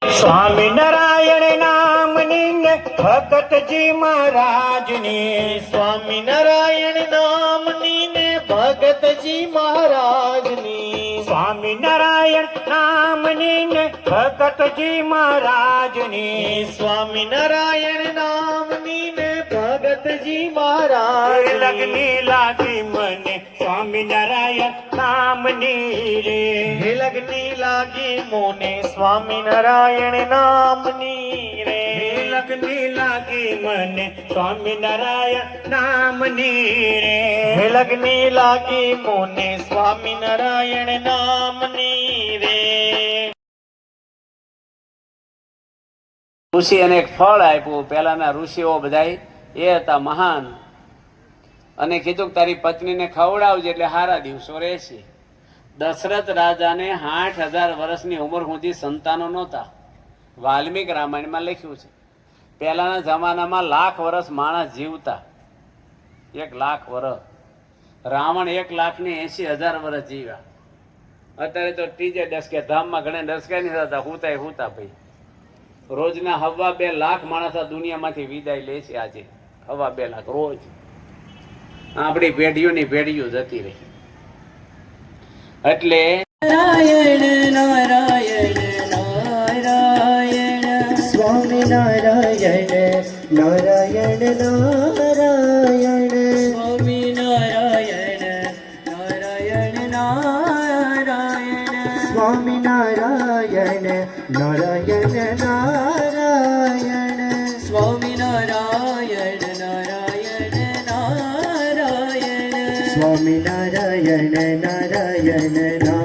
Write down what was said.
સ્વામી નારાયણ નામની ને ભગતજી મહારાજની, સ્વામી નારાયણ નામની ને ભગતજી મહારાજની, સ્વામી નારાયણ નામની ને ભગતજી મહારાજની, સ્વામી નારાયણ નામની ને ભગતજી મહારાજ. લગની લાગી મને સ્વામી નારાયણ નામની રે, લગની લાગી મોને સ્વામી નારાયણ નામની રે, લગની લાગી મને સ્વામી નારાયણ નામની રે, લગની લાગી મોને સ્વામી નારાયણ નામની રે. ઋષિ એને એક ફળ આપ્યું. પહેલાના ઋષિઓ બધા એ હતા મહાન, અને કીધું કે તારી પત્નીને ખવડાવજે એટલે સારા દિવસો રહેશે. દશરથ રાજાને 60,000 વર્ષની ઉંમર સુધી સંતાનો નહોતા. વાલ્મીક રામાયણમાં લખ્યું છે. પહેલાના જમાનામાં 1,00,000 વર્ષ માણસ જીવતા, 1,00,000 વર્ષ. રાવણ 1,80,000 વર્ષ જીવ્યા. અત્યારે તો ત્રીજે દશકે ધામમાં ઘણા દશકા નહીં થતા, હુતા ભાઈ. રોજના 2.5 લાખ માણસ આ દુનિયામાંથી વિદાય લે છે. આજે 2.5 લાખ રોજ. આપણી પેઢીઓની પેઢીઓ જતી રહી. એટલે નારાયણ નારાયણ નારાયણ સ્વામી નારાયણ નારાયણ નારાયણ સ્વામી નારાયણ નારાયણ નારાયણ સ્વામી નારાયણ નારાયણ નારાયણ સ્વામી નારાયણ નારાયણ નારાયણ સ્વામી નારાયણ નારાયણ નારાયણ.